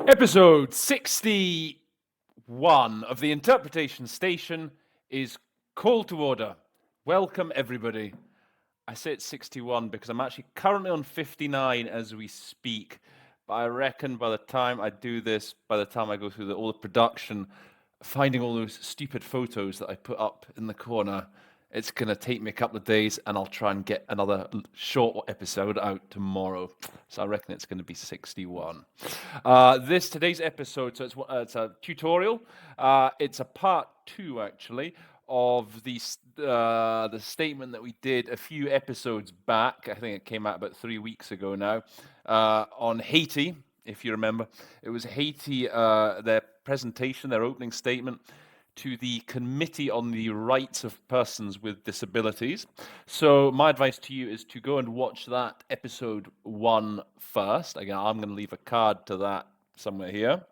Episode 61 of the Interpretation Station is Call to Order. Welcome, everybody. I say it's 61 because I'm actually currently on 59 as we speak. But I reckon by the time I do this, by the time I go through all the production, finding all those stupid photos that I put up in the corner, it's going to take me a couple of days, and I'll try and get another short episode out tomorrow. So I reckon it's going to be 61. Today's episode, so it's a tutorial. It's a part 2, actually, of the statement that we did a few episodes back. I think it came out about 3 weeks ago now, on Haiti, if you remember. It was Haiti, their presentation, their opening statement to the Committee on the Rights of Persons with Disabilities. So my advice to you is to go and watch that episode 1 first. Again, I'm going to leave a card to that somewhere here.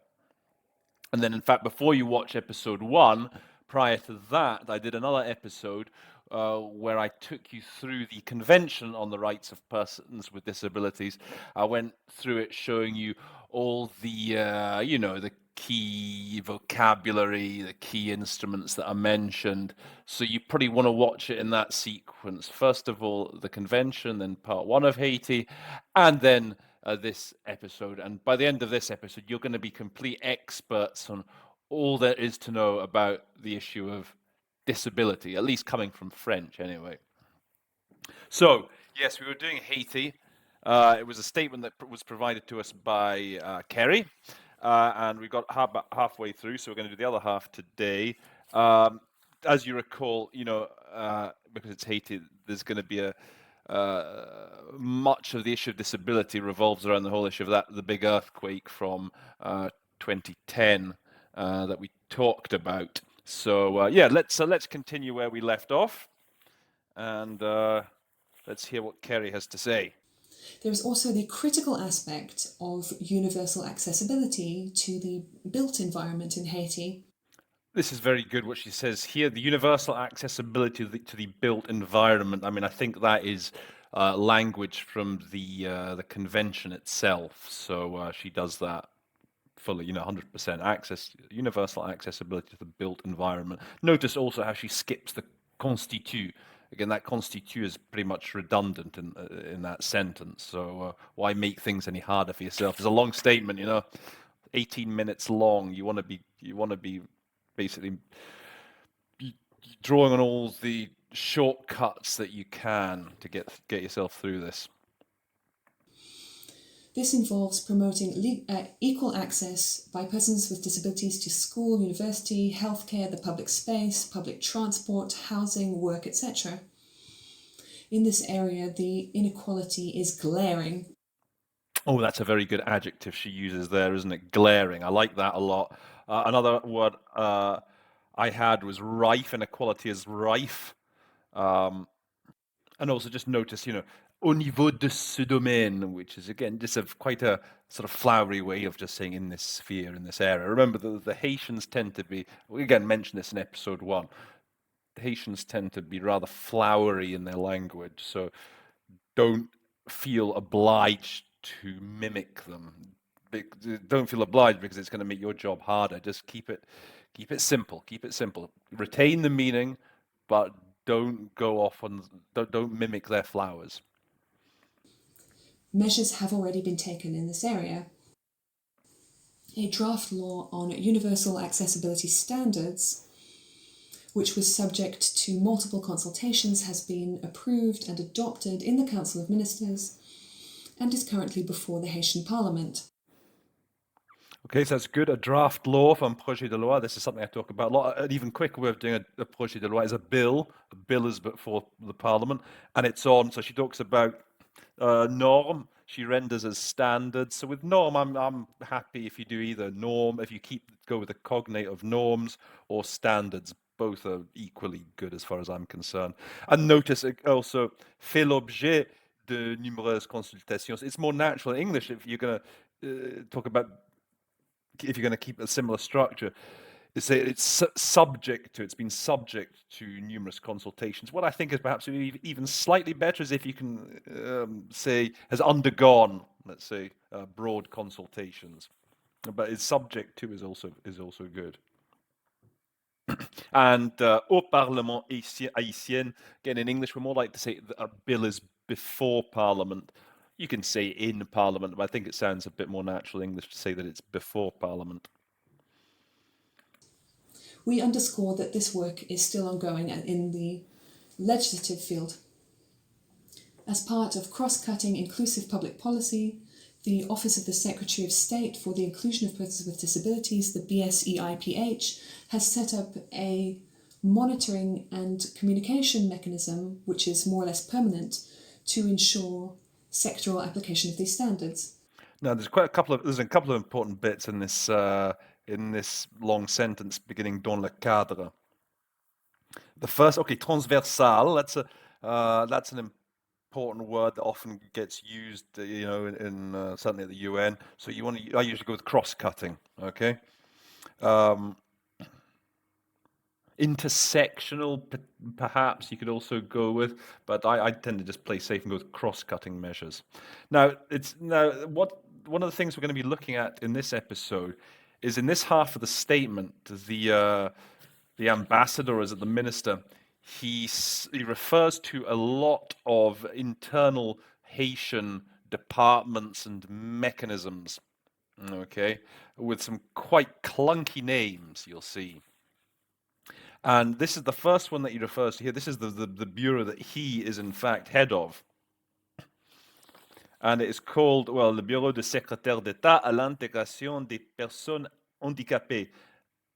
And then, in fact, before you watch episode 1, prior to that, I did another episode where I took you through the Convention on the Rights of Persons with Disabilities. I went through it showing you all the, the key vocabulary, the key instruments that are mentioned. So you probably want to watch it in that sequence. First of all, the convention, then part 1 of Haiti, and then this episode. And by the end of this episode, you're going to be complete experts on all there is to know about the issue of disability, at least coming from French anyway. So, yes, we were doing Haiti. It was a statement that was provided to us by Kerry. And we got halfway through, so we're going to do the other half today. As you recall, because it's Haiti, there's going to be much of the issue of disability revolves around the whole issue of the big earthquake from 2010 that we talked about. So let's continue where we left off, and let's hear what Kerry has to say. There is also the critical aspect of universal accessibility to the built environment in Haiti. This is very good what she says here, the universal accessibility to the built environment. I mean, I think that is language from the convention itself. So she does that fully, 100% universal accessibility to the built environment. Notice also how she skips the constitut. Again, that constitut is pretty much redundant in that sentence. So why make things any harder for yourself? It's a long statement, 18 minutes long. You want to be basically drawing on all the shortcuts that you can to get yourself through this. This involves promoting equal access by persons with disabilities to school, university, healthcare, the public space, public transport, housing, work, etc. In this area, the inequality is glaring. Oh, that's a very good adjective she uses there, isn't it? Glaring. I like that a lot. Another word I had was rife. Inequality is rife. And also just notice, au niveau de ce domaine, which is, again, just quite a sort of flowery way of just saying in this sphere, in this area. Remember, the Haitians tend to be, we again mentioned this in episode 1, the Haitians tend to be rather flowery in their language, so don't feel obliged to mimic them. Don't feel obliged because it's going to make your job harder. Just keep it simple. Keep it simple. Retain the meaning, but don't go off don't mimic their flowers. Measures have already been taken in this area. A draft law on universal accessibility standards, which was subject to multiple consultations, has been approved and adopted in the Council of Ministers and is currently before the Haitian Parliament. Okay, so that's good. A draft law from projet de loi. This is something I talk about a lot. An even quicker way of doing a projet de loi is a bill. A bill is before the Parliament, and it's on. So she talks about norm. She renders as standards. So with norm, I'm happy if you do either norm, if you go with the cognate of norms, or standards. Both are equally good as far as I'm concerned. And notice it also fait l'objet de nombreuses consultations. It's more natural in English if you're going to talk about, if you're going to keep a similar structure, it's been subject to numerous consultations. What I think is perhaps even slightly better is if you can say has undergone, let's say, broad consultations. but its subject to is also good. And au Parlement haïtien, again in English, we're more like to say that our bill is before Parliament. You can say in Parliament, but I think it sounds a bit more natural English to say that it's before Parliament. We underscore that this work is still ongoing in the legislative field. As part of Crosscutting Inclusive Public Policy, the Office of the Secretary of State for the Inclusion of Persons with Disabilities, the BSEIPH, has set up a monitoring and communication mechanism, which is more or less permanent, to ensure sectoral application of these standards. Now, there's a couple of important bits in this long sentence beginning dans le cadre. The first, okay, transversal. That's an important word that often gets used, in certainly at the UN. So I usually go with cross-cutting. Okay. Intersectional, perhaps you could also go with, but I tend to just play safe and go with cross-cutting measures. Now, one of the things we're going to be looking at in this episode is in this half of the statement, the ambassador, or is it the minister, he refers to a lot of internal Haitian departments and mechanisms, okay, with some quite clunky names, you'll see. And this is the first one that he refers to here. This is the bureau that he is in fact head of. And it is called, well, le Bureau de Secrétaire d'État à l'intégration des personnes handicapées.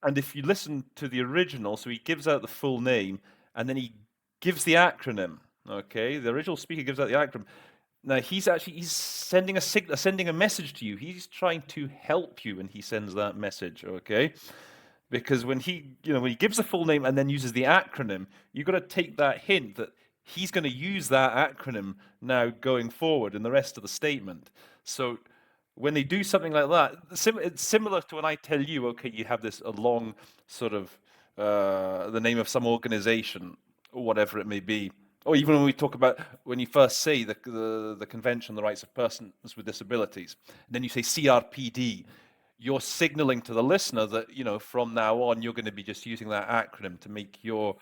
And if you listen to the original, so he gives out the full name, and then he gives the acronym, okay? The original speaker gives out the acronym. Now, he's sending a message to you. He's trying to help you, and he sends that message, okay? Because when he gives the full name and then uses the acronym, you've got to take that hint that he's going to use that acronym now going forward in the rest of the statement. So when they do something like that, it's similar to when I tell you, okay, you have a long sort of the name of some organization or whatever it may be. Or even when we talk about, when you first say the Convention on the Rights of Persons with Disabilities, and then you say CRPD, you're signaling to the listener that, from now on, you're going to be just using that acronym to make your,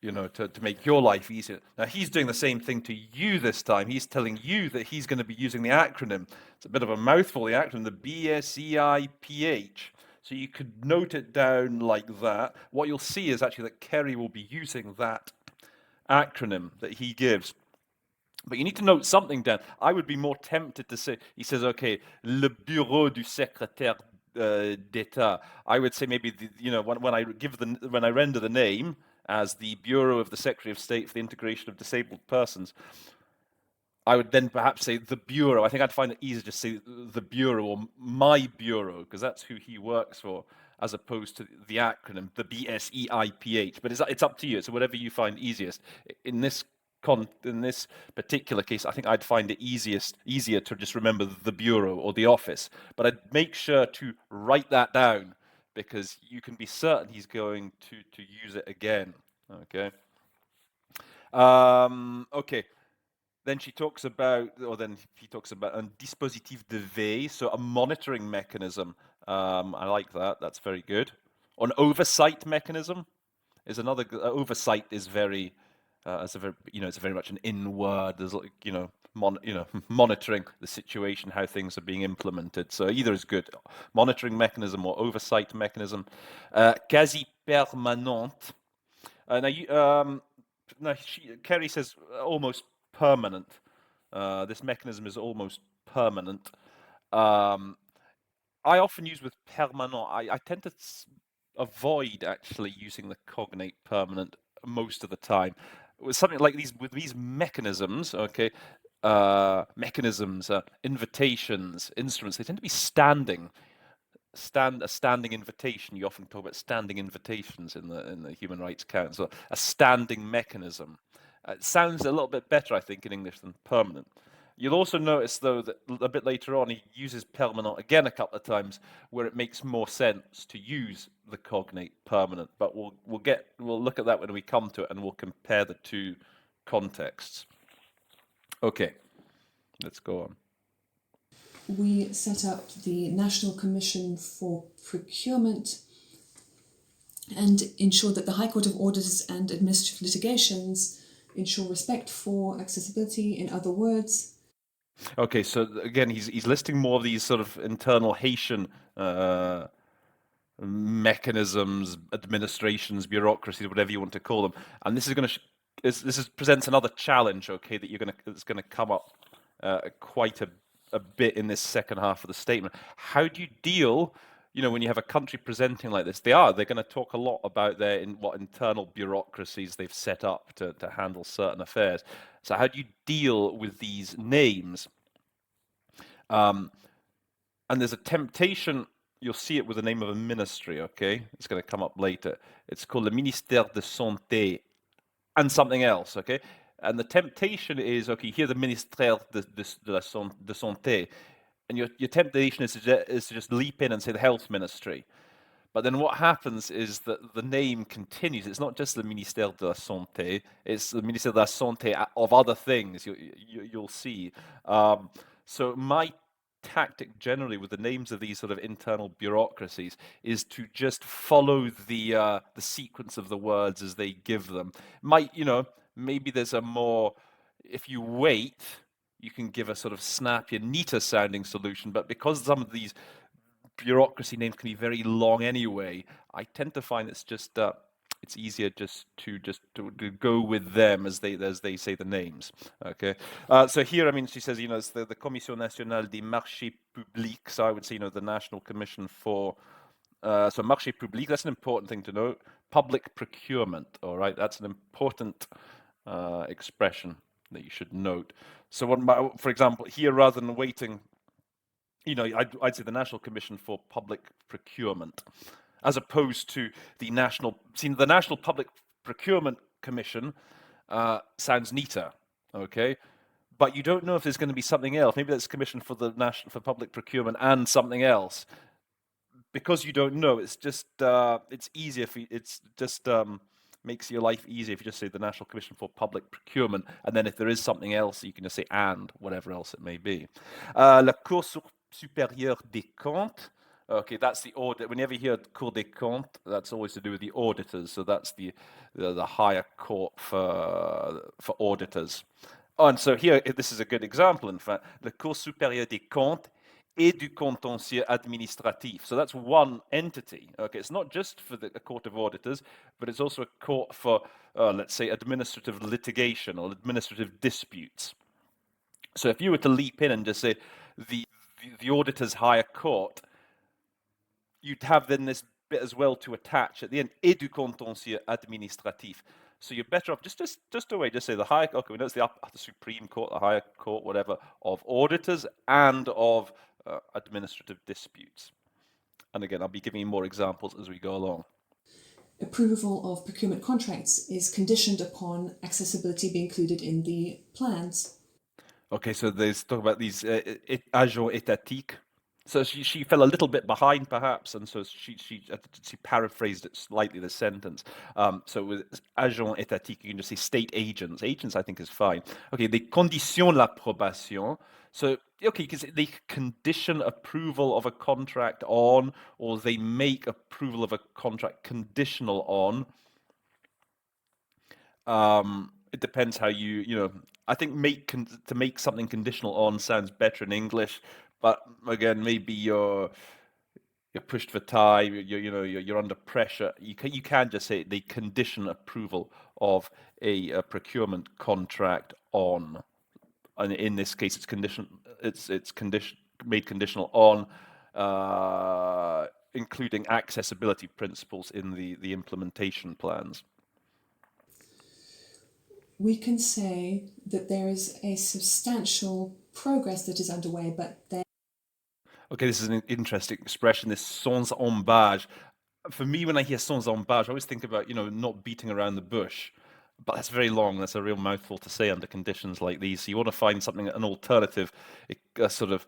to make your life easier. Now, he's doing the same thing to you this time. He's telling you that he's going to be using the acronym. It's a bit of a mouthful, the acronym, the BSEIPH. So you could note it down like that. What you'll see is actually that Kerry will be using that acronym that he gives. But you need to note something down. I would be more tempted to say, he says, okay, le bureau du secrétaire d'État. I would say maybe, when I render the name as the Bureau of the Secretary of State for the Integration of Disabled Persons, I would then perhaps say the Bureau. I think I'd find it easier to say the Bureau or my Bureau, because that's who he works for, as opposed to the acronym, the BSEIPH. But it's up to you. So whatever you find easiest. In this particular case, I think I'd find it easier to just remember the bureau or the office. But I'd make sure to write that down, because you can be certain he's going to use it again. Okay. Okay. Then he talks about un dispositif de veille, so a monitoring mechanism. I like that. That's very good. An oversight mechanism is another. Oversight is very. It's very much an in word. There's monitoring the situation, how things are being implemented. So either is good. Monitoring mechanism or oversight mechanism. Quasi permanente. Kerry says almost permanent. This mechanism is almost permanent. I often use with permanent. I tend to avoid actually using the cognate permanent most of the time. With something like these mechanisms, okay, invitations, instruments, they tend to be standing. A standing invitation. You often talk about standing invitations in the Human Rights Council. A standing mechanism. It sounds a little bit better, I think, in English than permanent. You'll also notice, though, that a bit later on he uses permanent again a couple of times, where it makes more sense to use the cognate permanent. But we'll look at that when we come to it, and we'll compare the two contexts. Okay, let's go on. we set up the National Commission for Procurement and ensure that the High Court of Auditors and Administrative Litigations ensure respect for accessibility. In other words, Okay, so again, he's listing more of these sort of internal Haitian mechanisms, administrations, bureaucracies, whatever you want to call them, and this is going to presents another challenge. Okay, that's going to come up quite a bit in this second half of the statement. How do you deal? When you have a country presenting like this, they're going to talk a lot about what internal bureaucracies they've set up to handle certain affairs. So how do you deal with these names? And there's a temptation, you'll see it with the name of a ministry, okay? It's going to come up later. It's called the Ministère de Santé and something else, okay? And the temptation is, okay, here's the Ministère de Santé, and your temptation is to just leap in and say the health ministry. But then what happens is that the name continues. It's not just the Ministère de la Santé, it's the Ministère de la Santé of other things, you'll see. So my tactic generally with the names of these sort of internal bureaucracies is to just follow the sequence of the words as they give them. Maybe there's if you wait, you can give a sort of snappier, neater sounding solution, but because some of these bureaucracy names can be very long anyway, I tend to find it's easier just to go with them as they say the names. Okay, so here, she says, it's the Commission Nationale des Marchés Publics. So I would say, the National Commission for so marché public. That's an important thing to note. Public procurement. All right, that's an important expression that you should note. So, for example, here, rather than waiting, I'd say the National Commission for Public Procurement, as opposed to the National Public Procurement Commission sounds neater, okay? But you don't know if there's going to be something else. Maybe that's Commission for the for Public Procurement and something else. Because you don't know, it's just it's easier makes your life easier if you just say the National Commission for Public Procurement, and then if there is something else, you can just say and whatever else it may be. La Cour supérieure des comptes. Okay, that's the audit. Whenever you hear Cour des comptes, that's always to do with the auditors. So that's the higher court for auditors. Oh, and so here, this is a good example, in fact. La Cour supérieure des comptes et du contentieux administratif. So that's one entity. Okay, it's not just for a court of auditors, but it's also a court for, let's say, administrative litigation or administrative disputes. So if you were to leap in and just say the auditor's higher court, you'd have then this bit as well to attach at the end, et du contentieux administratif. So you're better off just say the higher, okay, we know it's the Supreme Court, the higher court, whatever, of auditors and of administrative disputes. And again, I'll be giving you more examples as we go along. Approval of procurement contracts is conditioned upon accessibility being included in the plans. Okay, so they talk about these agents étatiques. So she fell a little bit behind, perhaps, and so she paraphrased it slightly, the sentence. So with agents étatiques, you can just say state agents. Agents, I think, is fine. Okay, they conditionnent l'approbation. So, okay, because they condition approval of a contract on, or they make approval of a contract conditional on. It depends how I think to make something conditional on sounds better in English, but again, maybe you're pushed for time, you're under pressure. You can just say they condition approval of a procurement contract on, and in this case, it's made conditional on, including accessibility principles in the implementation plans. We can say that there is a substantial progress that is underway, but there... Okay, this is an interesting expression, this sans embâche. For me, when I hear sans embâche, I always think about, not beating around the bush. But that's very long. That's a real mouthful to say under conditions like these. So you want to find an alternative, a sort of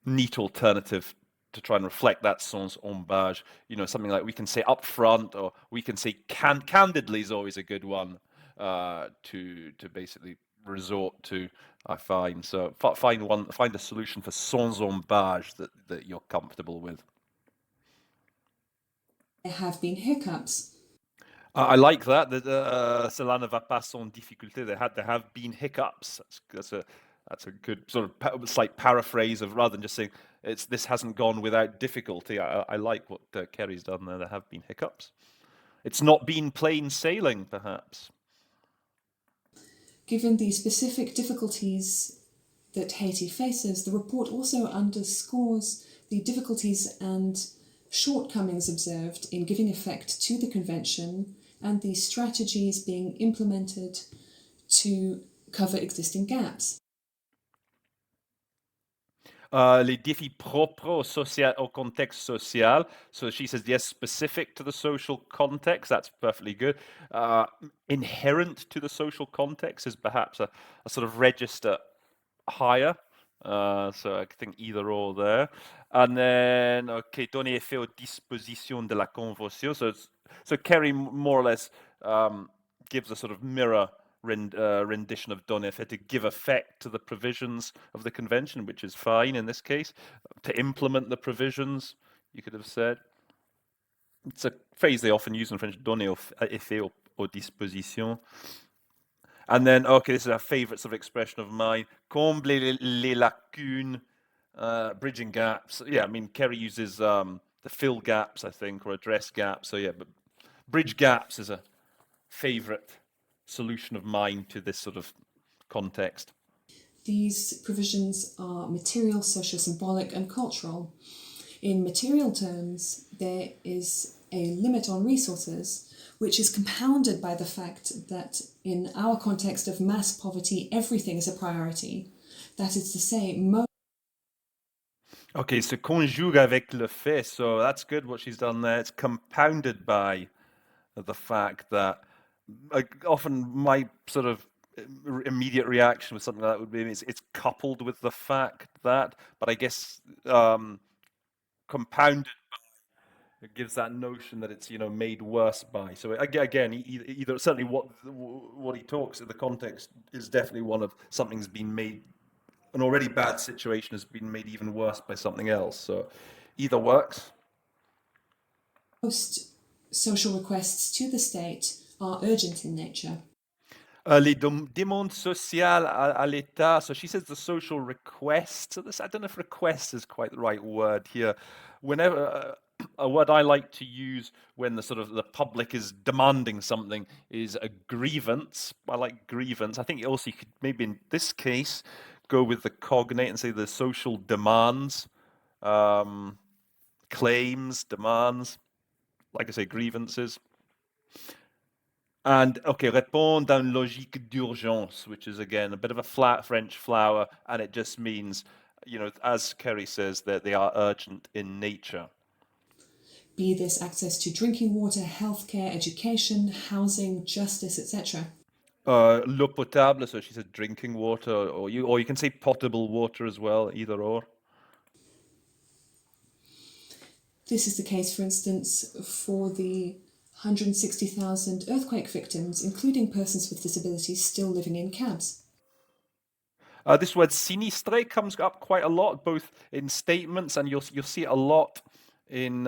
neat alternative to try and reflect that sans embâche. Something like we can say upfront, or we can say candidly is always a good one to basically resort to, I find. So find a solution for sans embâche that you're comfortable with. There have been hiccups. I like that. Cela ne va pas sans difficulté. There have been hiccups. That's a good sort of slight paraphrase of, rather than just saying this hasn't gone without difficulty. I like what Kerry's done there. There have been hiccups. It's not been plain sailing, perhaps. Given the specific difficulties that Haiti faces, the report also underscores the difficulties and shortcomings observed in giving effect to the convention and the strategies being implemented to cover existing gaps. Les défis propres au contexte social. So she says, yes, specific to the social context. That's perfectly good. Inherent to the social context is perhaps a sort of register higher. So I think either or there. And then, okay, donner effet aux dispositions de la convention. So Kerry more or less gives a sort of mirror rendition of donner effet to give effect to the provisions of the convention, which is fine in this case. To implement the provisions, you could have said. It's a phrase they often use in French, donner effet aux dispositions. And then, okay, this is a favorite sort of expression of mine, combler les lacunes, bridging gaps. Yeah, I mean, Kerry uses the fill gaps, I think, or address gaps. So yeah, but bridge gaps is a favorite solution of mine to this sort of context. These provisions are material, socio-symbolic, and cultural. In material terms, there is a limit on resources, which is compounded by the fact that in our context of mass poverty, everything is a priority. That is to say, Okay, so conjugue avec le fait. So that's good what she's done there. It's compounded by the fact that often my sort of immediate reaction with something like that would be it's coupled with the fact that, but I guess compounded by, it gives that notion that it's made worse by. So again, either certainly what he talks in the context is definitely one of something's been made, an already bad situation has been made even worse by something else. So either works. most social requests to the state are urgent in nature. Les demandes sociales à l'État. So she says the social request. So I don't know if request is quite the right word here. Whenever a word I like to use when the public is demanding something is a grievance. I like grievance. I think also you could maybe in this case go with the cognate and say the social demands, claims, demands. Like I say, grievances. And okay, répond dans une logique d'urgence, which is again a bit of a flat French flower, and it just means, as Kerry says, that they are urgent in nature. Be this access to drinking water, healthcare, education, housing, justice, etc. L'eau potable, so she said drinking water, or you can say potable water as well, either or. This is the case, for instance, for the 160,000 earthquake victims, including persons with disabilities still living in cabs. This word sinistre comes up quite a lot, both in statements and you'll see it a lot in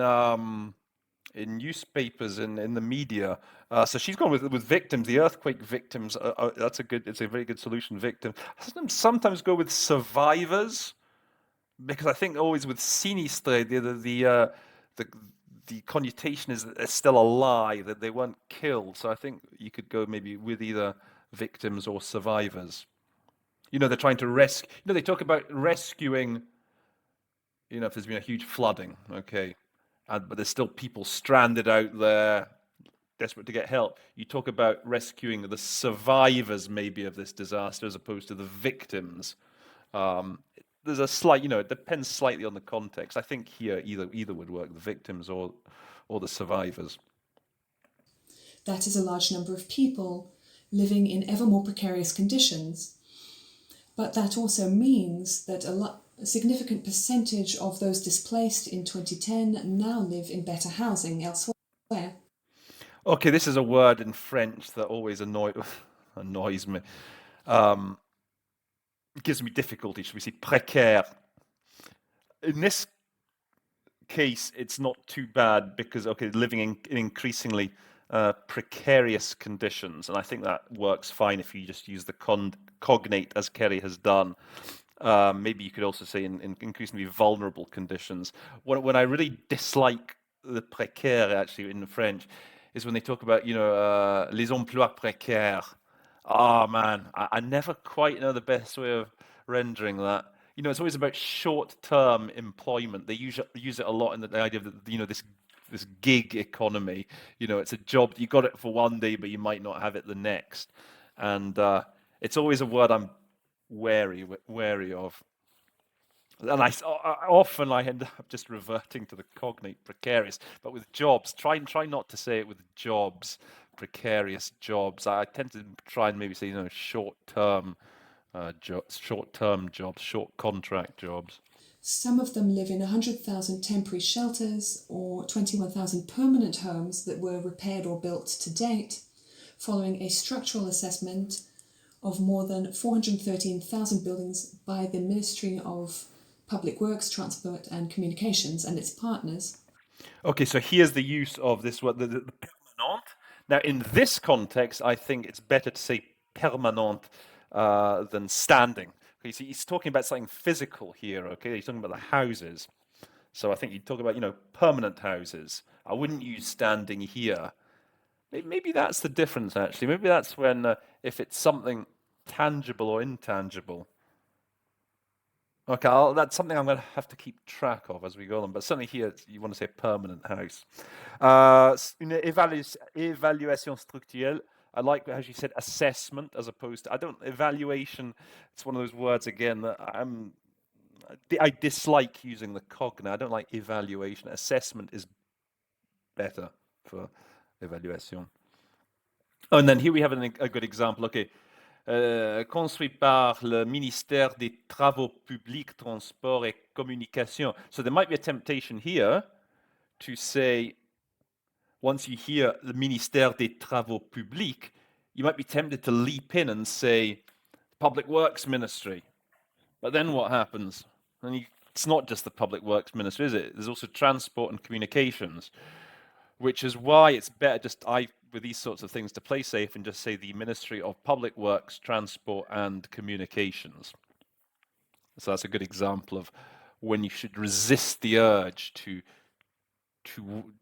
newspapers and in the media. So she's gone with victims, the earthquake victims. It's a very good solution. Victim. Sometimes go with survivors, because I think always with sinistre the connotation is that they're still alive, that they weren't killed. So I think you could go maybe with either victims or survivors. They're trying to rescue. They talk about rescuing. If there's been a huge flooding, okay, but there's still people stranded out there, desperate to get help. You talk about rescuing the survivors, maybe, of this disaster, as opposed to the victims. There's a slight, it depends slightly on the context. I think here either would work, the victims or the survivors. That is a large number of people living in ever more precarious conditions. But that also means that a significant percentage of those displaced in 2010 now live in better housing elsewhere. Okay, this is a word in French that always annoys me. It gives me difficulty. Should we say précaire? In this case, it's not too bad because, okay, living in increasingly precarious conditions, and I think that works fine if you just use the cognate as Kerry has done. Maybe you could also say in increasingly vulnerable conditions. When I really dislike the précaire, actually, in French, is when they talk about, les emplois précaires. Oh man, I never quite know the best way of rendering that. It's always about short-term employment. They use it a lot in the idea of this gig economy. It's a job you got it for one day, but you might not have it the next, and it's always a word I'm wary of. And often I end up just reverting to the cognate precarious, but with jobs, try not to say it with jobs, precarious jobs. I tend to try and maybe say short-term short-term jobs, short contract jobs. Some of them live in 100,000 temporary shelters or 21,000 permanent homes that were repaired or built to date, following a structural assessment of more than 413,000 buildings by the Ministry of Public Works, Transport and Communications and its partners. Okay, so here's the use of this word, the permanent. Now, in this context, I think it's better to say permanent than standing. Okay, so he's talking about something physical here, okay? He's talking about the houses. So I think you talk about, permanent houses. I wouldn't use standing here. Maybe that's the difference, actually. Maybe that's when, if it's something tangible or intangible. Okay, that's something I'm going to have to keep track of as we go on. But certainly here, you want to say permanent house. Une évaluation structurelle. I like how you said assessment as opposed to, evaluation. It's one of those words again that I dislike using the cognate. I don't like evaluation. Assessment is better for evaluation. Oh, and then here we have a good example. Okay. Construit par le ministère des Travaux publics, Transports et Communications. So there might be a temptation here to say, once you hear the ministère des Travaux publics, you might be tempted to leap in and say, Public Works Ministry. But then what happens? It's not just the Public Works Ministry, is it? There's also Transport and Communications, which is why it's better with these sorts of things to play safe and just say the Ministry of Public Works, Transport and Communications. So that's a good example of when you should resist the urge to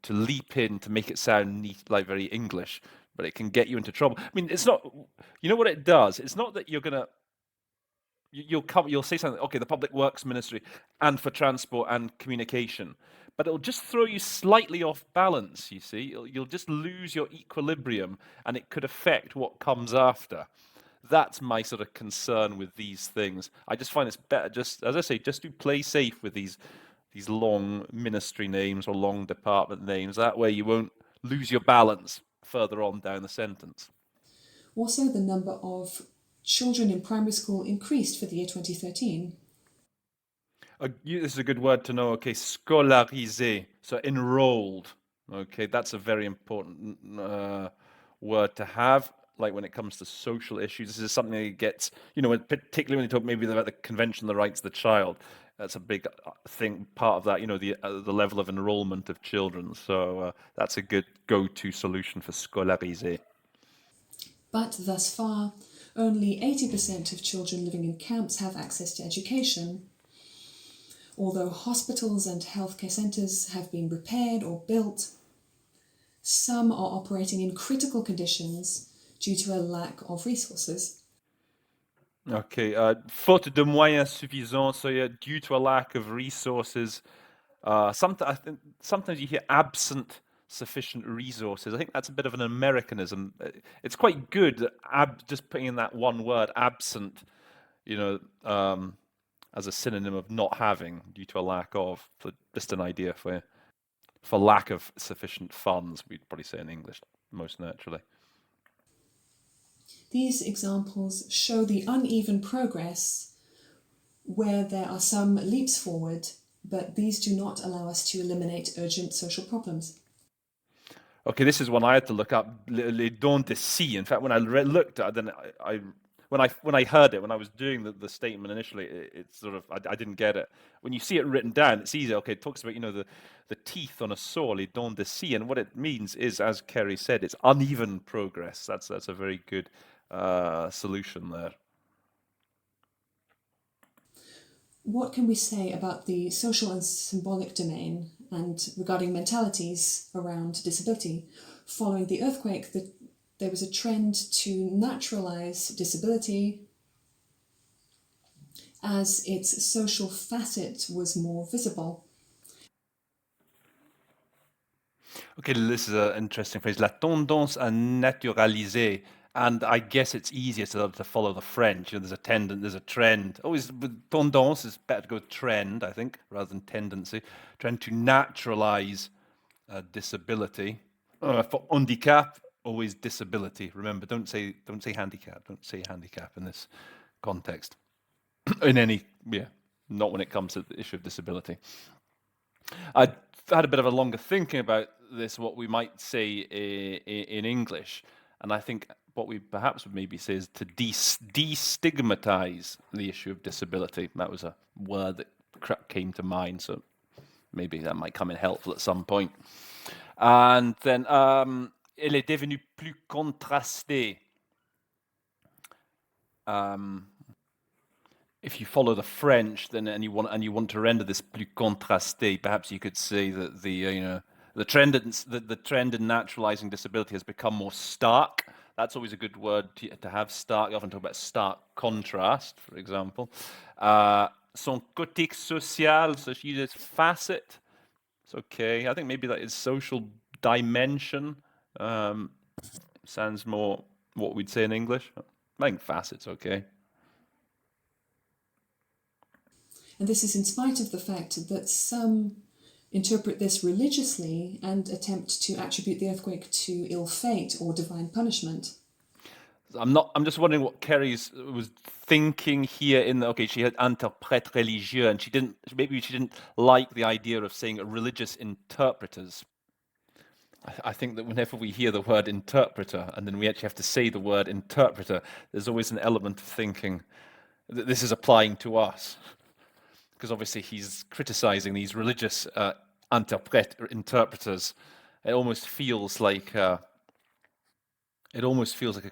leap in to make it sound neat, like very English, but it can get you into trouble. I mean, it's not. You know what it does? It's not that you're gonna. You'll say something. Okay, the Public Works Ministry, and for transport and communication, but it'll just throw you slightly off balance. You see, you'll just lose your equilibrium, and it could affect what comes after. That's my sort of concern with these things. I just find it's better, just as I say, just to play safe with these long ministry names or long department names. That way you won't lose your balance further on down the sentence. Also, the number of children in primary school increased for the year 2013. This is a good word to know. Okay, scolarisé, so enrolled. Okay, that's a very important word to have. Like when it comes to social issues, this is something that gets, particularly when they talk maybe about the Convention on the Rights of the Child. That's a big thing, part of that, the level of enrollment of children. So that's a good go-to solution for scolarisé. But thus far, only 80% of children living in camps have access to education. Although hospitals and healthcare centres have been repaired or built, some are operating in critical conditions due to a lack of resources. Okay, faute de moyens suffisants, so yeah, due to a lack of resources. Sometimes you hear absent sufficient resources. I think that's a bit of an Americanism. It's quite good just putting in that one word, absent, as a synonym of not having due to a lack of. So just an idea for lack of sufficient funds, we'd probably say in English most naturally. These examples show the uneven progress where there are some leaps forward, but these do not allow us to eliminate urgent social problems. Okay, this is one I had to look up, les dons de scie. In fact, when I looked at it, then I when I heard it, when I was doing the statement initially, it's sort of I didn't get it. When you see it written down, it's easy. Okay, it talks about the teeth on a saw, les dents de scie, and what it means is, as Kerry said, it's uneven progress. That's a very good solution there. What can we say about the social and symbolic domain and regarding mentalities around disability? Following the earthquake, there was a trend to naturalize disability as its social facet was more visible. Okay, this is an interesting phrase. La tendance à naturaliser. And I guess it's easier to follow the French. There's a trend. Always with tendance, it's better to go with trend, I think, rather than tendency. Trend to naturalize disability. For handicap, always disability. Remember, don't say handicap. Don't say handicap in this context. Not when it comes to the issue of disability. I had a bit of a longer thinking about this, what we might say in English, and I think what we perhaps would maybe say is to destigmatize the issue of disability. That was a word that came to mind, so maybe that might come in helpful at some point. And then, elle est devenue plus contrastée. If you follow the French, then and you want to render this plus contrasté, perhaps you could say that the trend in naturalizing disability has become more stark. That's always a good word to have, stark. You often talk about stark contrast, for example. Son côté social, so she uses facet. It's okay. I think maybe that is social dimension. Sounds more what we'd say in English. I think facet's okay. And this is in spite of the fact that some interpret this religiously and attempt to attribute the earthquake to ill fate or divine punishment. I'm just wondering what Kerry was thinking here okay, she had interprète religieux, and she didn't like the idea of saying religious interpreters. I think that whenever we hear the word interpreter and then we actually have to say the word interpreter, there's always an element of thinking that this is applying to us. Because obviously he's criticizing these religious interpreters. It almost feels like a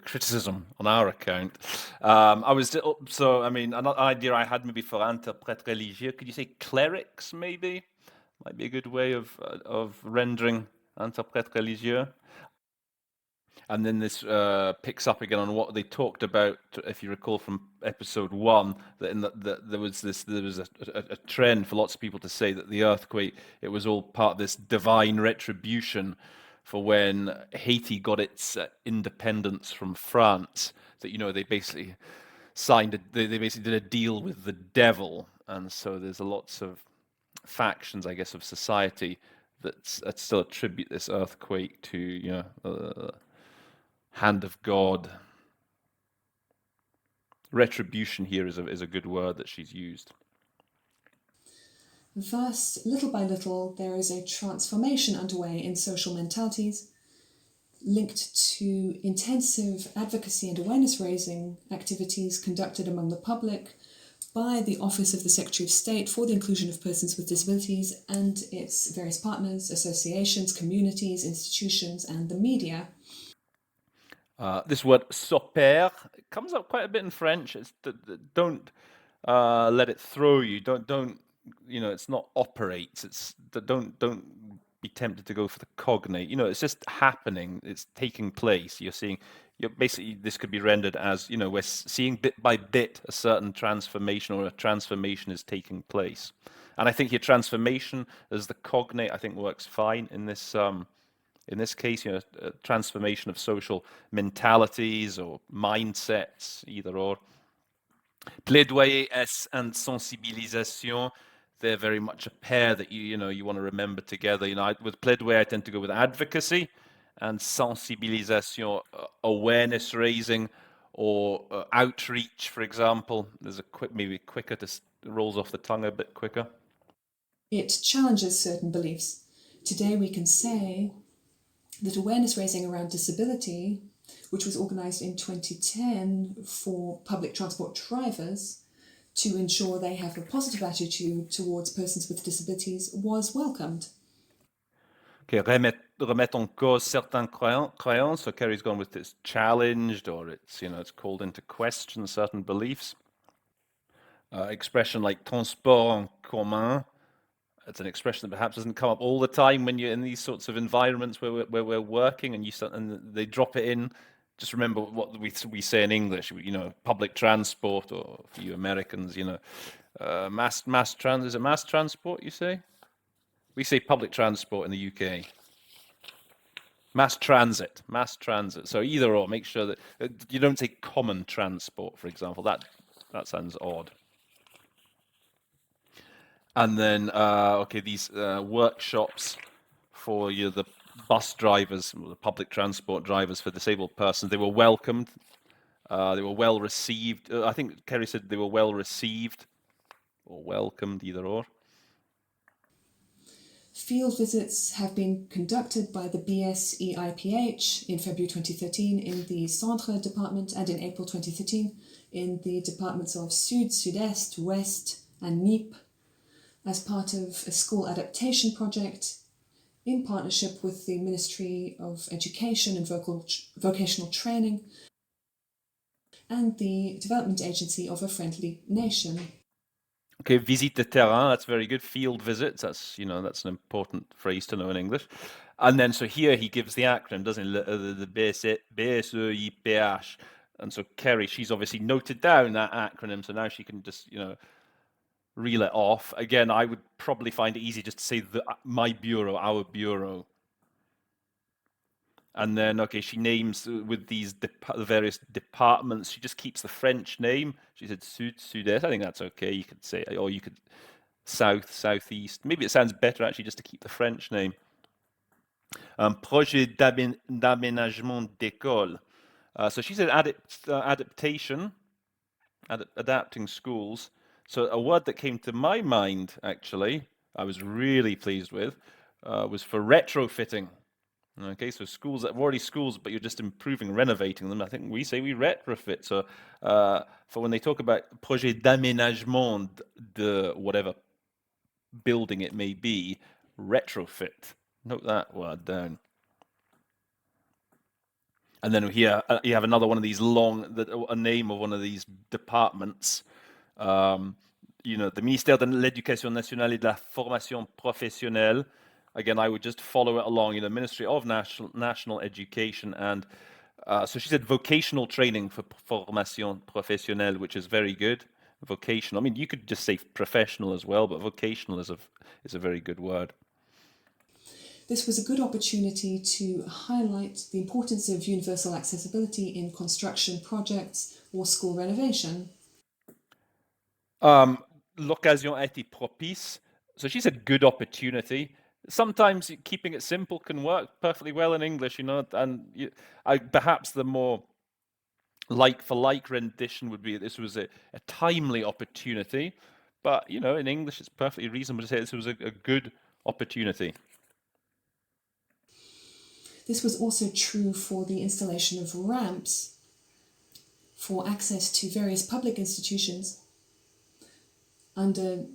criticism on our account. An idea I had maybe for interprète religieux. Could you say clerics? Maybe might be a good way of rendering interprète religieux. And then this picks up again on what they talked about, if you recall from episode 1, that there was a trend for lots of people to say that the earthquake, it was all part of this divine retribution for when Haiti got its independence from France. That they basically they basically did a deal with the devil, and so there's lots of factions, I guess, of society that still attribute this earthquake to hand of God. Retribution here is a good word that she's used. Thus, little by little, there is a transformation underway in social mentalities linked to intensive advocacy and awareness raising activities conducted among the public by the Office of the Secretary of State for the Inclusion of Persons with Disabilities and its various partners, associations, communities, institutions, and the media. This word Soper comes up quite a bit in French. It's don't let it throw you. Don't it's not operates. It's don't be tempted to go for the cognate. It's just happening. It's taking place. You're basically, this could be rendered as we're seeing bit by bit a certain transformation, or a transformation is taking place. And I think your transformation as the cognate, I think, works fine in this. In this case, transformation of social mentalities or mindsets, either or. Plaidoyer and sensibilisation, they're very much a pair that you want to remember together. With plaidoyer, I tend to go with advocacy, and sensibilisation, awareness raising, or outreach, for example. There's maybe quicker, rolls off the tongue a bit quicker. It challenges certain beliefs. Today we can say that awareness raising around disability which was organised in 2010 for public transport drivers to ensure they have a positive attitude towards persons with disabilities, was welcomed. Okay, remettre en cause certains croyances. So Kerry's gone with this challenged, or it's called into question certain beliefs. Expression like transport en commun. It's an expression that perhaps doesn't come up all the time when you're in these sorts of environments where we're working, and they drop it in. Just remember what we say in English. Public transport, or for you Americans, mass transit. Is it mass transport? You say? We say public transport in the UK. Mass transit. So either or. Make sure that you don't say common transport, for example. That sounds odd. And then, these workshops for the bus drivers, the public transport drivers for disabled persons, they were welcomed. They were well received. I think Kerry said they were well received or welcomed, either or. Field visits have been conducted by the BSEIPH in February 2013 in the Centre department, and in April 2013 in the departments of Sud, Sud-Est, Ouest and Nîmes, as part of a school adaptation project in partnership with the Ministry of Education and Vocational Training and the Development Agency of a Friendly Nation. Okay, visite de terrain, that's very good. Field visits, that's an important phrase to know in English. And then, so here he gives the acronym, doesn't he? The BSEIPH. And so Kerry, she's obviously noted down that acronym, so now she can just, reel it off. Again, I would probably find it easy just to say my bureau, our bureau. And then, okay, she names with these the various departments. She just keeps the French name. She said Sud, Sud-Est. I think that's okay. You could say, or you could South, Southeast. Maybe it sounds better actually just to keep the French name. Projet d'aménagement d'école. So she said adaptation, adapting schools. So a word that came to my mind, actually, I was really pleased with, was for retrofitting. Okay, so schools that were already schools, but you're just improving, renovating them. I think we say we retrofit. So for when they talk about projet d'aménagement de whatever building it may be, retrofit. Note that word down. And then here you have another one of these a name of one of these departments. The Ministère de l'Éducation nationale et de la formation professionnelle. Again, I would just follow it along. Ministry of National Education, and so she said vocational training for formation professionnelle, which is very good. Vocational. I mean, you could just say professional as well, but vocational is a very good word. This was a good opportunity to highlight the importance of universal accessibility in construction projects or school renovation. L'occasion a été propice. So she said good opportunity. Sometimes keeping it simple can work perfectly well in English, and perhaps the more like-for-like rendition would be this was a timely opportunity, but in English it's perfectly reasonable to say this was a good opportunity. This was also true for the installation of ramps for access to various public institutions under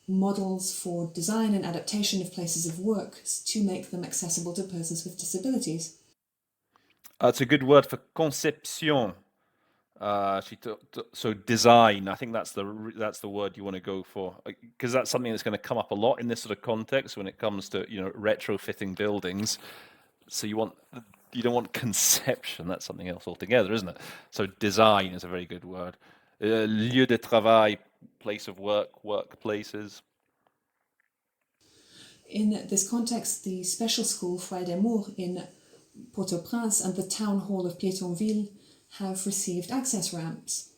models for design and adaptation of places of work to make them accessible to persons with disabilities. It's a good word for conception. So design. I think that's the word you want to go for, because that's something that's going to come up a lot in this sort of context when it comes to retrofitting buildings. So you don't want conception. That's something else altogether, isn't it? So design is a very good word. Lieu de travail, place of work, workplaces. In this context, the special school Foyer d'Amour in Port-au-Prince and the town hall of Pétionville have received access ramps.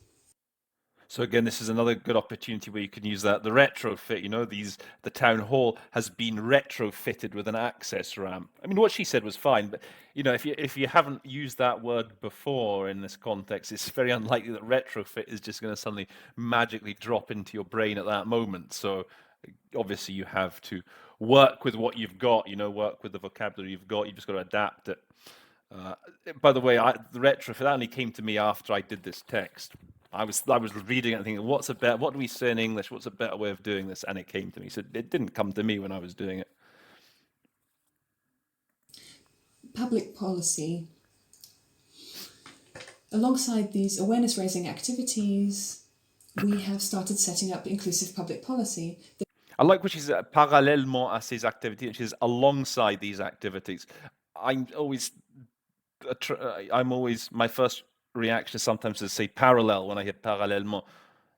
So again, this is another good opportunity where you can use that. The retrofit, the town hall has been retrofitted with an access ramp. I mean, what she said was fine, but if you haven't used that word before in this context, it's very unlikely that retrofit is just going to suddenly magically drop into your brain at that moment. So obviously you have to work with what you've got, work with the vocabulary you've got. You've just got to adapt it. By the way, the retrofit only came to me after I did this text. I was reading it and thinking, what do we say in English? What's a better way of doing this? And it came to me. So it didn't come to me when I was doing it. Public policy. Alongside these awareness-raising activities, we have started setting up inclusive public policy. I like which is parallèlement à ces activités, which is alongside these activities. I'm always, my first reaction is sometimes to say parallel when I hear parallèlement,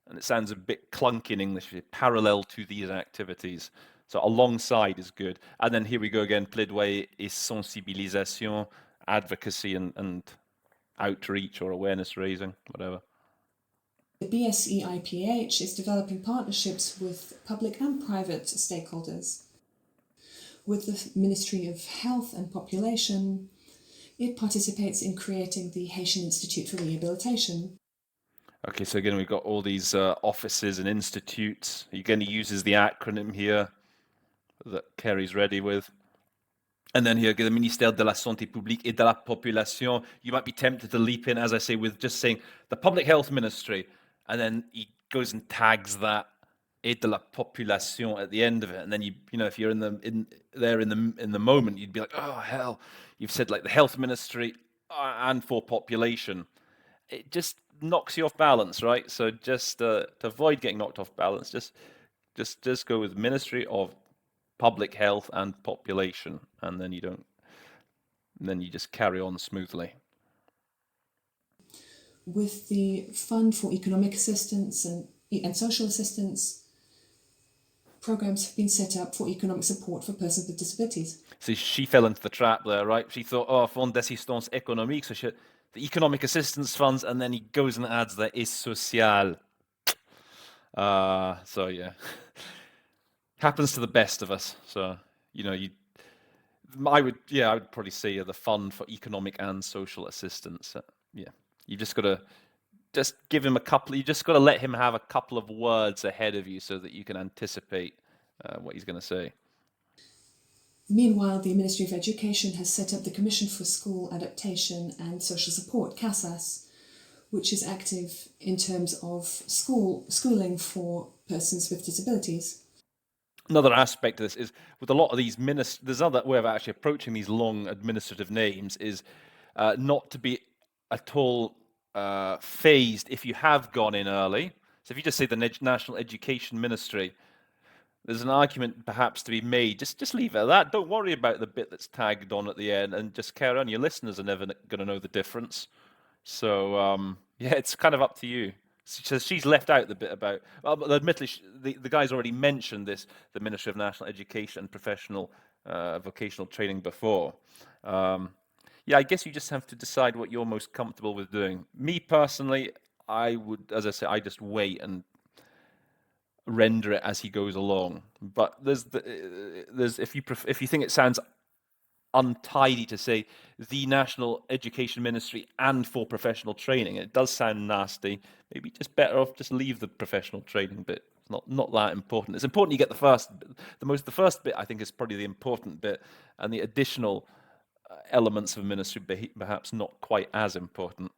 and it sounds a bit clunky in English, parallel to these activities. So alongside is good. And then here we go again, plaidoyer et sensibilisation, advocacy and outreach or awareness raising, whatever. The BSEIPH is developing partnerships with public and private stakeholders. With the Ministry of Health and Population, it participates in creating the Haitian Institute for Rehabilitation. Okay, so again, we've got all these offices and institutes. Again, he uses the acronym here that Kerry's ready with. And then here, the Ministère de la Santé Publique et de la Population. You might be tempted to leap in, as I say, with just saying the Public Health Ministry, and then he goes and tags that et de la Population at the end of it. And then if you're in the moment, you'd be like, oh hell, you've said like the Health Ministry and for population. It just knocks you off balance, right? So just to avoid getting knocked off balance, just go with Ministry of Public Health and Population, and then you just carry on smoothly. With the Fund for Economic Assistance and Social Assistance, programs have been set up for economic support for persons with disabilities. So she fell into the trap there, right? She thought, oh, Fond d'assistance économique, so the economic assistance funds, and then he goes and adds the est social. So yeah. Happens to the best of us. So, I would probably say the Fund for Economic and Social Assistance. You just got to give him you just got to let him have a couple of words ahead of you so that you can anticipate what he's going to say. Meanwhile, the Ministry of Education has set up the Commission for School Adaptation and Social Support, CASAS, which is active in terms of schooling for persons with disabilities. Another aspect of this is with a lot of these there's another way of actually approaching these long administrative names is not to be at all phased if you have gone in early. So if you just say the National Education Ministry, there's an argument perhaps to be made. Just leave it at that. Don't worry about the bit that's tagged on at the end and just carry on. Your listeners are never going to know the difference. So it's kind of up to you. So she's left out the bit about. Well, admittedly, the guy's already mentioned this, the Ministry of National Education and Professional Vocational Training before. I guess you just have to decide what you're most comfortable with doing. Me personally, I would, as I say, I just wait and render it as he goes along. But there's if you think it sounds untidy to say the National Education Ministry and for professional training, it does sound nasty. Maybe just better off just leave the professional training bit. It's not that important. It's important you get the first bit. I think is probably the important bit, and the additional elements of ministry perhaps not quite as important.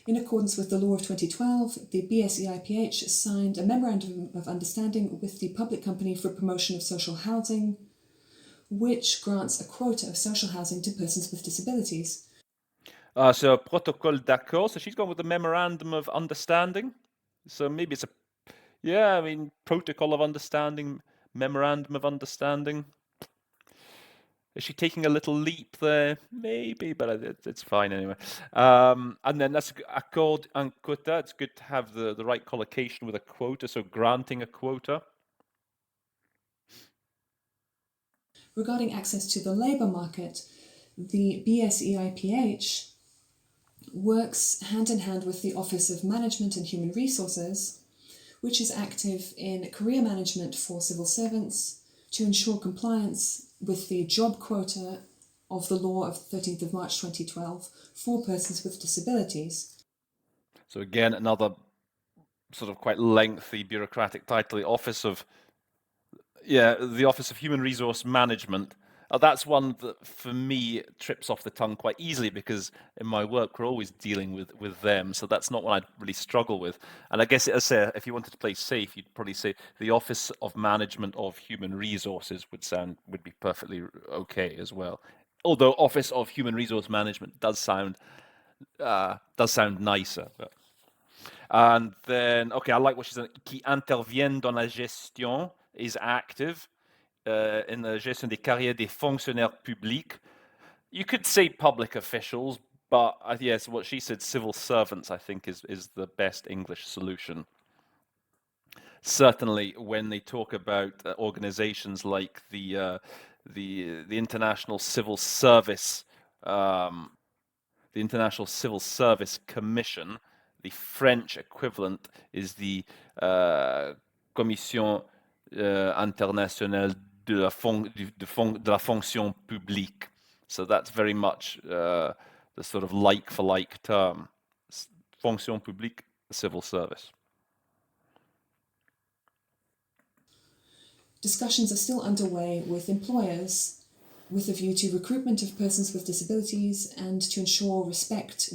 In accordance with the law of 2012, the BSEIPH signed a Memorandum of Understanding with the Public Company for Promotion of Social Housing, which grants a quota of social housing to persons with disabilities. So protocole d'accord. So she's gone with the Memorandum of Understanding. So maybe it's protocol of understanding, Memorandum of Understanding. Is she taking a little leap there? Maybe, but it's fine anyway. And then that's accord and quota. It's good to have the right collocation with a quota, so granting a quota. Regarding access to the labour market, the BSEIPH works hand in hand with the Office of Management and Human Resources, which is active in career management for civil servants to ensure compliance with the job quota of the law of 13th of March 2012 for persons with disabilities. So again, another sort of quite lengthy bureaucratic title, the Office of Human Resource Management. That's one that, for me, trips off the tongue quite easily because in my work we're always dealing with them, so that's not one I'd really struggle with. And I guess, as I say, if you wanted to play safe, you'd probably say the Office of Management of Human Resources would be perfectly okay as well. Although Office of Human Resource Management does sound nicer. And then, okay, I like what she said. Qui interviennent dans la gestion is active. In la gestion des carrières des fonctionnaires publics. You could say public officials, but yes, what she said, civil servants, I think is the best English solution. Certainly, when they talk about organizations like the International Civil Service, the International Civil Service Commission, the French equivalent is the Commission Internationale de la Fonction Publique. So that's very much the sort of like for like term. Fonction publique, civil service. Discussions are still underway with employers with a view to recruitment of persons with disabilities and to ensure respect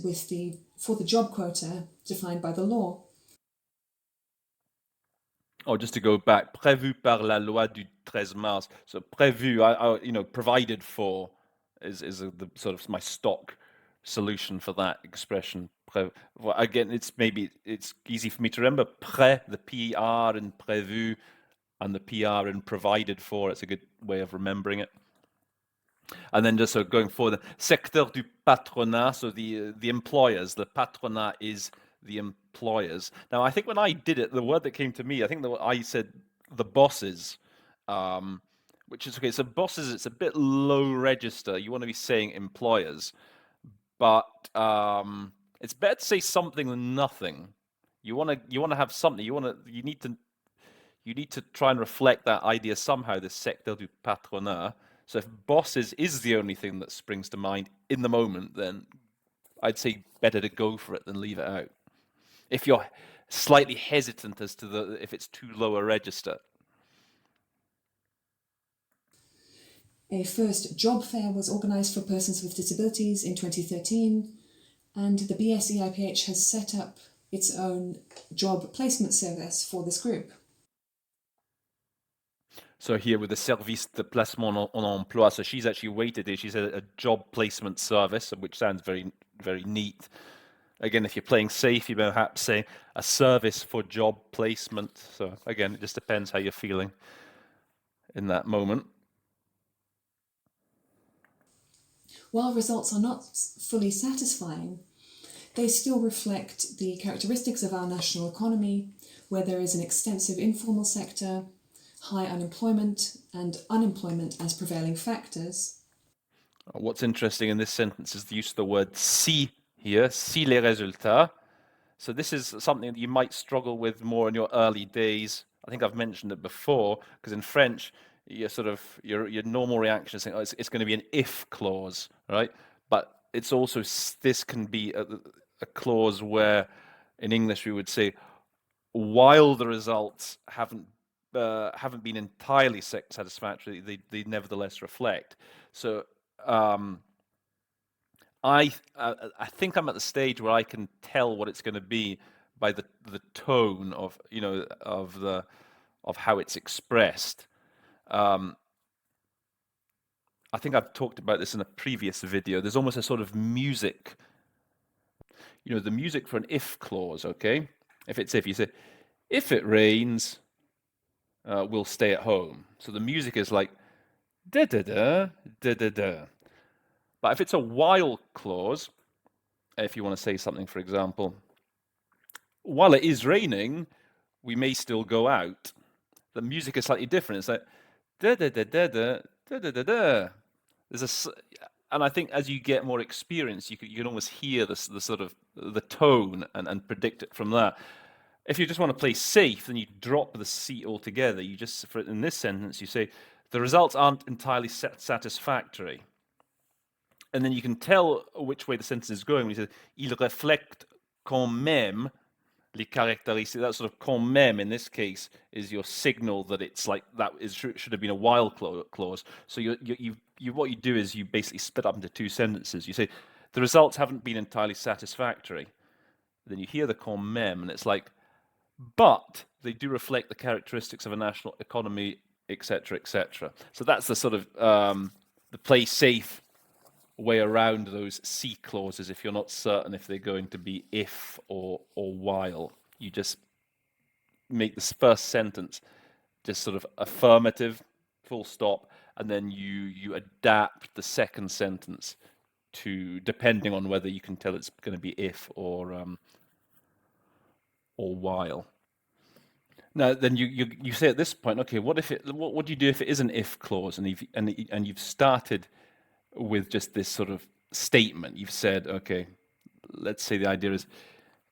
for the job quota defined by the law. Oh, just to go back, prévu par la loi du 13 mars. So prévu, provided for is the sort of my stock solution for that expression. Well, again, it's easy for me to remember. Pré, the PR in prévu, and the PR in provided for. It's a good way of remembering it. And then just going forward, secteur du patronat, so the employers, the patronat is the employers. Now, I think when I did it, the word that came to me, I think I said the bosses, which is okay. So bosses, it's a bit low register. You want to be saying employers, but it's better to say something than nothing. You want to have something. You need to try and reflect that idea somehow. The secteur du patronat. So if bosses is the only thing that springs to mind in the moment, then I'd say better to go for it than leave it out. If you're slightly hesitant as to if it's too low a register. A first job fair was organised for persons with disabilities in 2013, and the BSEIPH has set up its own job placement service for this group. So here with the Service de Placement en Emploi, so she's actually weighted it. She's a job placement service, which sounds very, very neat. Again, if you're playing safe, you perhaps say a service for job placement. So again, it just depends how you're feeling in that moment. While results are not fully satisfying, they still reflect the characteristics of our national economy, where there is an extensive informal sector, high unemployment, and unemployment as prevailing factors. What's interesting in this sentence is the use of the word si here, si les résultats. So this is something that you might struggle with more in your early days. I think I've mentioned it before, because in French, your normal reaction is saying, oh, it's going to be an if clause, right? But it's also, this can be a clause where in English we would say, while the results haven't been entirely satisfactory, they nevertheless reflect. So I think I'm at the stage where I can tell what it's going to be by the tone of how it's expressed. I think I've talked about this in a previous video. There's almost a sort of music, the music for an if clause. Okay, if you say, if it rains, we'll stay at home. So the music is like da da da da da da. But if it's a while clause, if you want to say something, for example, while it is raining, we may still go out. The music is slightly different. It's like da da da da da da da da da. And I think as you get more experience, you can almost hear the sort of the tone and predict it from that. If you just want to play safe, then you drop the C altogether. You just, in this sentence, you say the results aren't entirely satisfactory. And then you can tell which way the sentence is going when you say il reflète quand même les caractéristiques, that sort of quand même in this case is your signal that it's like that is should have been a while clause. So what you do is you basically split up into two sentences. You say the results haven't been entirely satisfactory. Then you hear the quand même, and it's like, but they do reflect the characteristics of a national economy, etc., etc. So that's the sort of the play safe way around those C clauses if you're not certain if they're going to be if or while. You just make this first sentence just sort of affirmative, full stop, and then you adapt the second sentence to depending on whether you can tell it's going to be if or while. Now, then you say at this point, okay, what do you do if it is an if clause and you've started with just this sort of statement? You've said, okay, let's say the idea is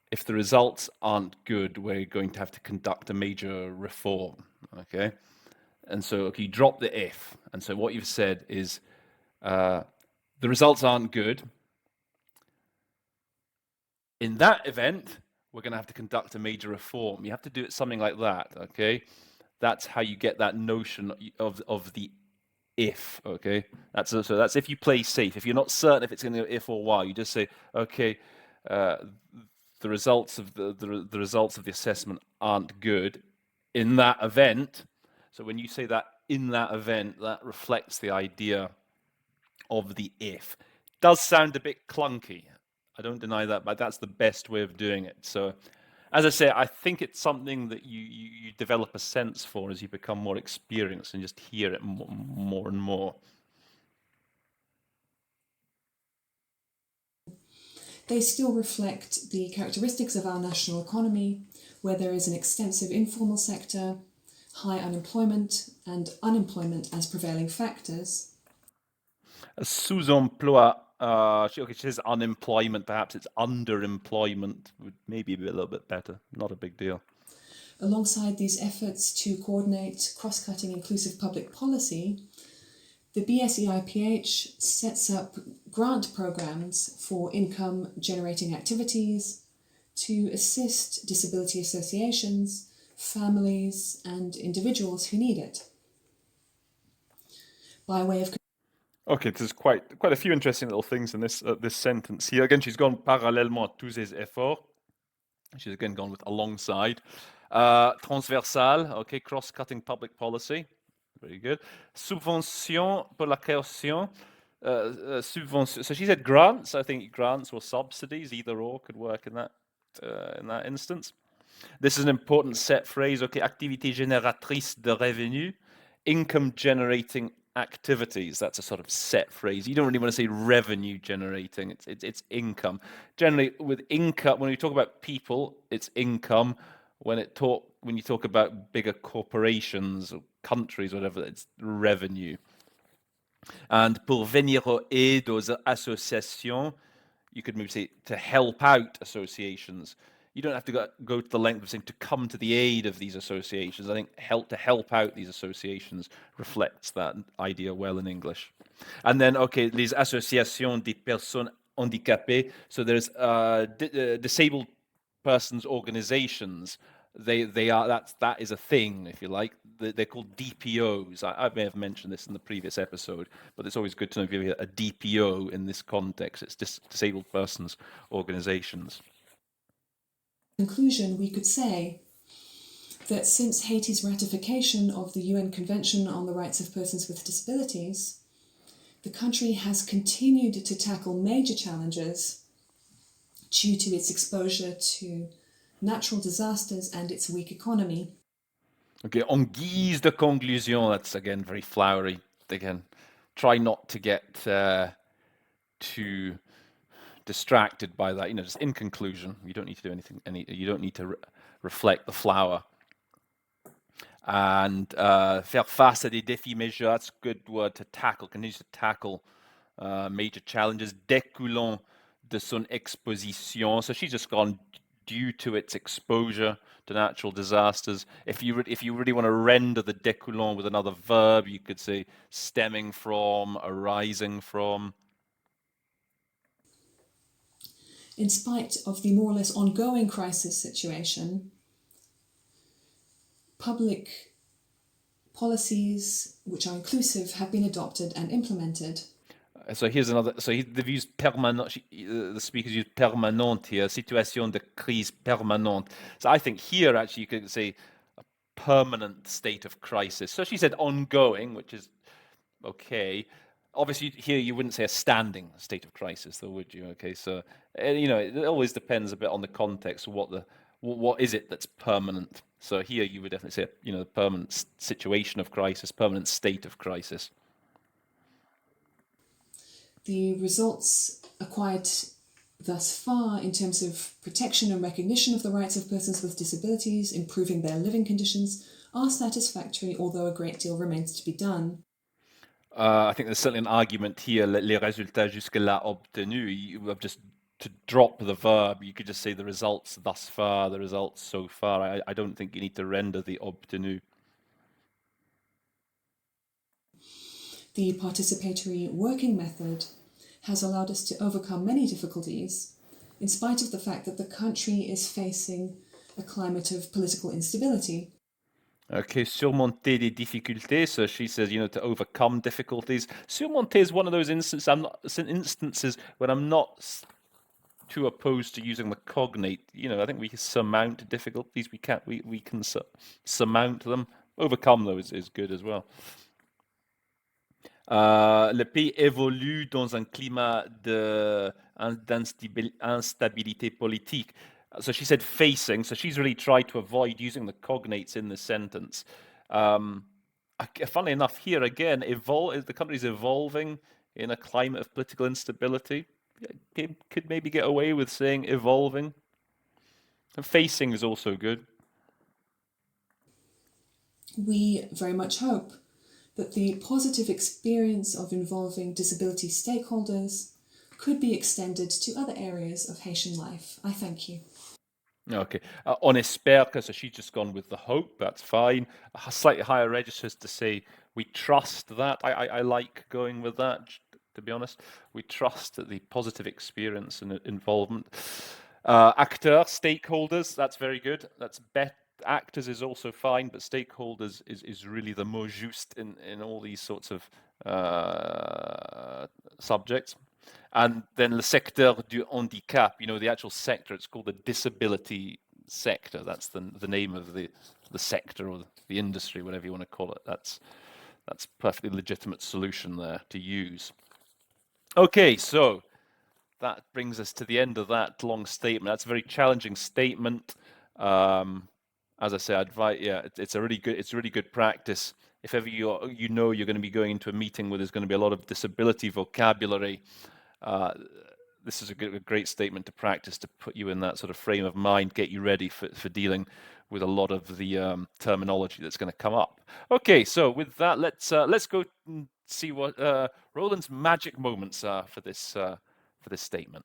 if the results aren't good, we're going to have to conduct a major reform, okay? And so, okay, you drop the if, and so what you've said is the results aren't good. In that event, we're going to have to conduct a major reform. You have to do it something like that, okay? That's how you get that notion of the if, okay? So that's if you play safe. If you're not certain if it's going to go if or while, you just say, okay, the results of the results of the assessment aren't good. In that event, so when you say that in that event, that reflects the idea of the if. Does sound a bit clunky. I don't deny that, but that's the best way of doing it. So, as I say, I think it's something that you develop a sense for as you become more experienced and just hear it more and more. They still reflect the characteristics of our national economy, where there is an extensive informal sector, high unemployment, and unemployment as prevailing factors. A sous-emploi, okay, she says unemployment, perhaps it's underemployment, would maybe be a little bit better, not a big deal. Alongside these efforts to coordinate cross-cutting inclusive public policy, the BSEIPH sets up grant programs for income-generating activities to assist disability associations, families, and individuals who need it. By way of Okay, there's quite a few interesting little things in this sentence here. Again, she's gone parallèlement à tous ces efforts. She's again gone with alongside. Transversal, okay, cross-cutting public policy. Very good. Subvention pour la création. Subvention. So she said grants. I think grants or subsidies, either or, could work in that instance. This is an important set phrase. Okay, activité génératrice de revenus, income generating activities. That's a sort of set phrase. You don't really want to say revenue generating. It's income. Generally, with income, when we talk about people, it's income. When you talk about bigger corporations or countries, whatever, it's revenue. And pour venir aux aides aux associations, you could maybe say to help out associations. You don't have to go to the length of saying to come to the aid of these associations. I think to help out these associations reflects that idea well in English. And then, okay, les associations des personnes handicapées. So there's disabled persons organizations. That is a thing, if you like. They're called DPOs. I may have mentioned this in the previous episode, but it's always good to know if you hear a DPO in this context. It's disabled persons organizations. conclusion, we could say that since Haiti's ratification of the UN Convention on the Rights of Persons with Disabilities, the country has continued to tackle major challenges due to its exposure to natural disasters and its weak economy. Okay, en guise de conclusion, that's again very flowery. Again, try not to get too distracted by that. Just in conclusion, you don't need to do anything. You don't need to reflect the flower. And faire face à des défis majeurs, that's a good word to tackle. Continues to tackle major challenges découlant de son exposition. So she's just gone due to its exposure to natural disasters. If you really want to render the découlant with another verb, you could say stemming from, arising from. in spite of the more or less ongoing crisis situation, public policies which are inclusive have been adopted and implemented. So here's another. So they've used permanent. The speakers use permanente here. Situation de crise permanente. So I think here actually you could say a permanent state of crisis. So she said ongoing, which is okay. Obviously here you wouldn't say a standing state of crisis, though, would you? Okay, so it always depends a bit on the context. What is it that's permanent? So here you would definitely say the permanent situation of crisis, permanent state of crisis. The results acquired thus far in terms of protection and recognition of the rights of persons with disabilities, improving their living conditions, are satisfactory, although a great deal remains to be done. I think there's certainly an argument here, les résultats jusque-là obtenus. You have just to drop the verb, you could just say the results thus far, the results so far. I don't think you need to render the obtenu. The participatory working method has allowed us to overcome many difficulties, in spite of the fact that the country is facing a climate of political instability. Okay, surmonter des difficultés. So she says, to overcome difficulties. Surmonter is one of those instances when I'm not too opposed to using the cognate. I think we surmount difficulties. We can surmount them. Overcome those is good as well. Le pays évolue dans un climat d'instabilité politique. So she said facing, so she's really tried to avoid using the cognates in the sentence. Funnily enough, here again, the country's evolving in a climate of political instability. Could maybe get away with saying evolving. And facing is also good. We very much hope that the positive experience of involving disability stakeholders could be extended to other areas of Haitian life. I thank you. Okay. On espère, so she's just gone with the hope. That's fine. A slightly higher registers to say we trust that. I like going with that, to be honest. We trust the positive experience and involvement. Acteurs, stakeholders, that's very good. That's better. Actors is also fine, but stakeholders is really the mot juste in all these sorts of subjects. And then le secteur du handicap, the actual sector, it's called the disability sector. That's the name of the sector or the industry, whatever you want to call it. That's perfectly legitimate solution there to use. Okay, so that brings us to the end of that long statement. That's a very challenging statement. As I say, it's really good practice. If ever you're going to be going into a meeting where there's going to be a lot of disability vocabulary, this is a great statement to practice, to put you in that sort of frame of mind, get you ready for dealing with a lot of the terminology that's going to come up. Okay, so with that, let's go and see what Roland's magic moments are for this statement.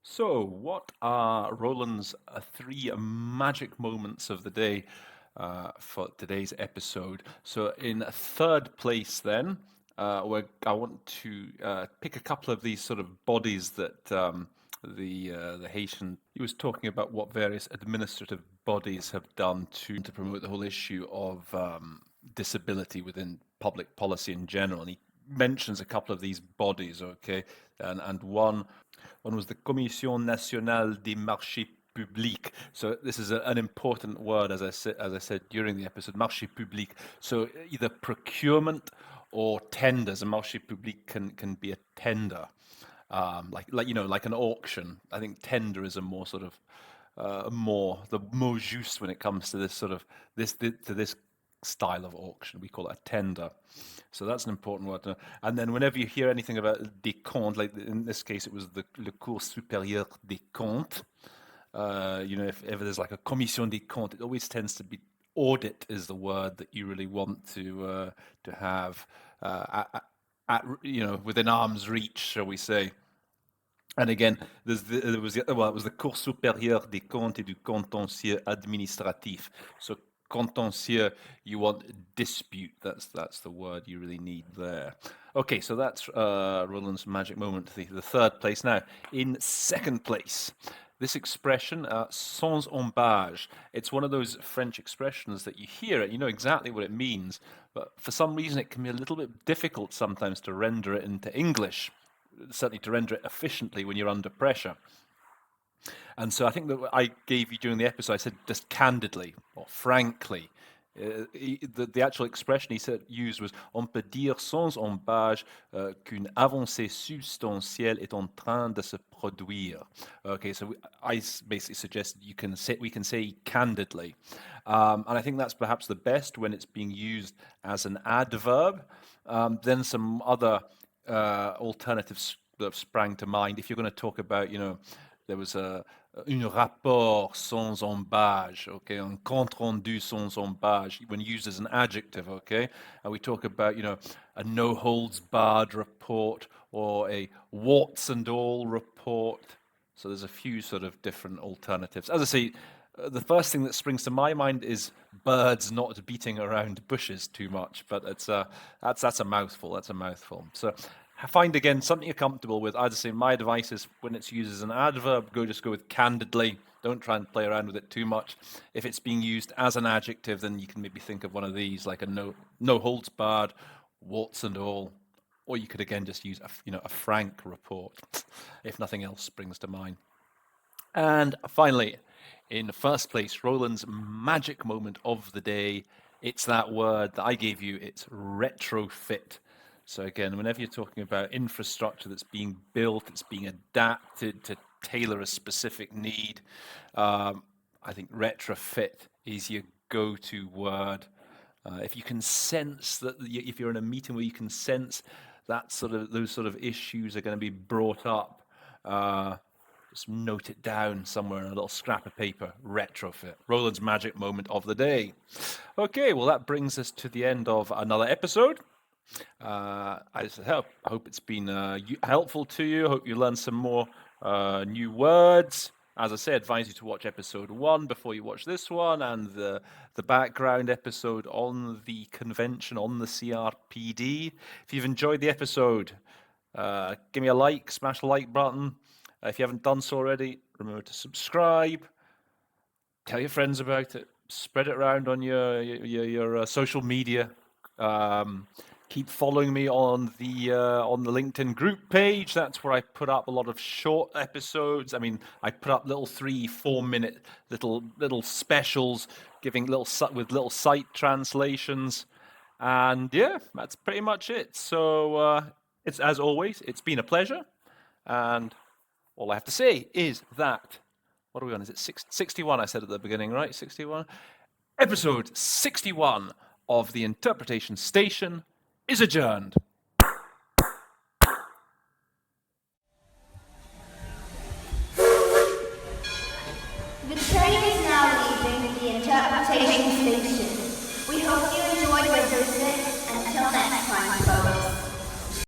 So, what are Roland's 3 magic moments of the day for today's episode? So, in third place, then, I want to pick a couple of these sort of bodies that the Haitian. He was talking about what various administrative bodies have done to promote the whole issue of disability within public policy in general, and he mentions a couple of these bodies. Okay, and one was the Commission nationale des marchés publics. So this is an important word, as I said during the episode, marché public. So either procurement or tenders. A marché public can be a tender, like an auction. I think tender is a more sort of the mot juste when it comes to this sort of this style of auction. We call it a tender. So that's an important word to know. And then whenever you hear anything about des comptes, like in this case it was le Cour supérieur des comptes, if ever there's like a commission des comptes, it always tends to be audit is the word that you really want to have within arm's reach, shall we say. And again, there was it was the Cour supérieure des comptes et du contentieux administratif. So contentieux, you want dispute. That's the word you really need there. Okay, so that's Roland's magic moment, the third place. Now, in second place, this expression, sans embâge, it's one of those French expressions that you hear it, you know exactly what it means, but for some reason it can be a little bit difficult sometimes to render it into English, certainly to render it efficiently when you're under pressure. And so I think that I gave you during the episode, I said just candidly or frankly. The actual expression he said used was on peut dire sans embâge qu'une avancée substantielle est en train de se produire. Okay, so I basically suggested we can say candidly, and I think that's perhaps the best when it's being used as an adverb. Then some other alternatives that have sprang to mind. If you're going to talk about, there was un rapport sans embâge, okay, un compte rendu sans embâge, when used as an adjective, okay, and we talk about, a no holds barred report or a warts and all report. So there's a few sort of different alternatives. As I say, the first thing that springs to my mind is birds not beating around bushes too much, but that's a mouthful. That's a mouthful. So find again something you're comfortable with. As I say, my advice is when it's used as an adverb, just go with candidly. Don't try and play around with it too much. If it's being used as an adjective, then you can maybe think of one of these, like a no holds barred, warts and all. Or you could again just use a frank report, if nothing else springs to mind. And finally, in first place, Roland's magic moment of the day. It's that word that I gave you. It's retrofit. So again, whenever you're talking about infrastructure that's being built, it's being adapted to tailor a specific need, I think retrofit is your go-to word. If you can sense that, if you're in a meeting where you can sense that those sort of issues are going to be brought up, just note it down somewhere in a little scrap of paper. Retrofit. Roland's magic moment of the day. Okay, well that brings us to the end of another episode. I hope it's been helpful to you. I hope you learned some more new words. As I say, I advise you to watch episode 1 before you watch this one, and the background episode on the convention, on the CRPD. If you've enjoyed the episode, give me a like, smash the like button. If you haven't done so already, remember to subscribe. Tell your friends about it. Spread it around on your social media. Keep following me on the LinkedIn group page. That's where I put up a lot of short episodes. I mean, I put up little 3-4 minute little specials, giving little site translations, and yeah, that's pretty much it. So it's, as always, it's been a pleasure, and all I have to say is that, what are we on? Is it 61? I said at the beginning, right? 61. Episode 61 of the Interpretation Station is adjourned. The train is now leaving the Interpretation Station. We hope you enjoyed your visit. Until next time, folks.